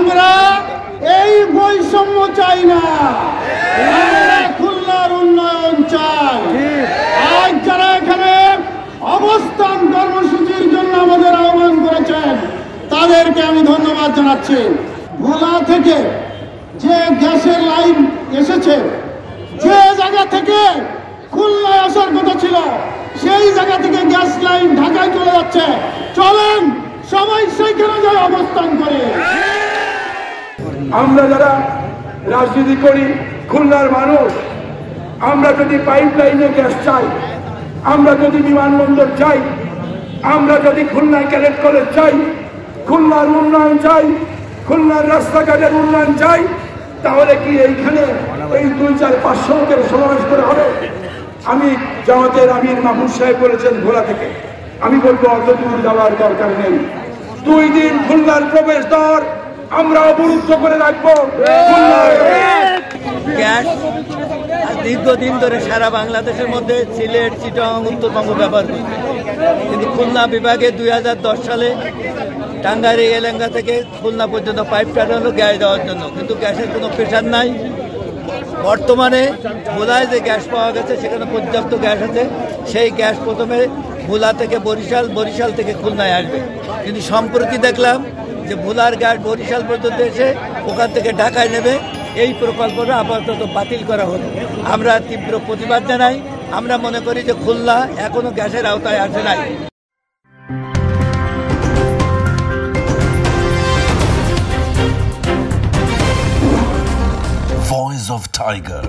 আমরা এই বৈষম্য চাই না, আমরা খুলনার উন্নয়ন চাই। আজ যারা এখানে অবস্থান কর্মসূচির জন্য আমাদের আহ্বান করেছেন তাদেরকে আমি ধন্যবাদ জানাচ্ছি। ভোলা থেকে যে গ্যাসের লাইন এসেছে, যে জায়গা থেকে খুলনায় আসার কথা ছিল সেই জায়গা থেকে গ্যাস লাইন ঢাকায় চলে যাচ্ছে। চলেন সবাই সেইখানে যাই অবস্থান করে। আমরা যারা রাজনীতি করি, খুলনার মানুষ, আমরা যদি পাইপ লাইনে গ্যাস চাই, আমরা যদি বিমানবন্দর চাই, আমরা যদি খুলনায় ক্যাডেট কলেজ চাই, খুলনার উন্নয়ন চাই, খুলনার রাস্তাঘাটের উন্নয়ন চাই, তাহলে কি এইখানে এই 2-4-500 লোকের সমাবেশ করে হবে? আমি জামাতের আমির মাহমুদ সাহেব বলেছেন ভোলা থেকে, আমি বলবো অত দূর যাওয়ার দরকার নেই। 2 দিন খুলনার প্রবেশ দ্বার আমরা অবরুদ্ধ করে রাখবো। গ্যাস দীর্ঘদিন ধরে সারা বাংলাদেশের মধ্যে সিলেট, চিটাগাং, উত্তরবঙ্গ ব্যবহার করছে, কিন্তু খুলনা বিভাগে 2010 সালে টাঙ্গাইল এলাকা থেকে খুলনা পর্যন্ত পাইপ কাটা হলো গ্যাস দেওয়ার জন্য, কিন্তু গ্যাসের কোনো প্রেশার নাই। বর্তমানে ভোলায় যে গ্যাস পাওয়া গেছে সেখানে পর্যাপ্ত গ্যাস আছে। সেই গ্যাস প্রথমে ভোলা থেকে বরিশাল, বরিশাল থেকে খুলনায় আসবে, কিন্তু সম্প্রতি দেখলাম যে ভোলার গ্যাস বরিশাল পর্যন্ত এসে ওখান থেকে ঢাকায় নেবে। এই প্রকল্পটা আপাতত বাতিল করা হলো। আমরা তীব্র প্রতিবাদ জানাই। আমরা মনে করি যে খুলনা এখনো গ্যাসের আওতায় আসে নাই। Voice of Tiger.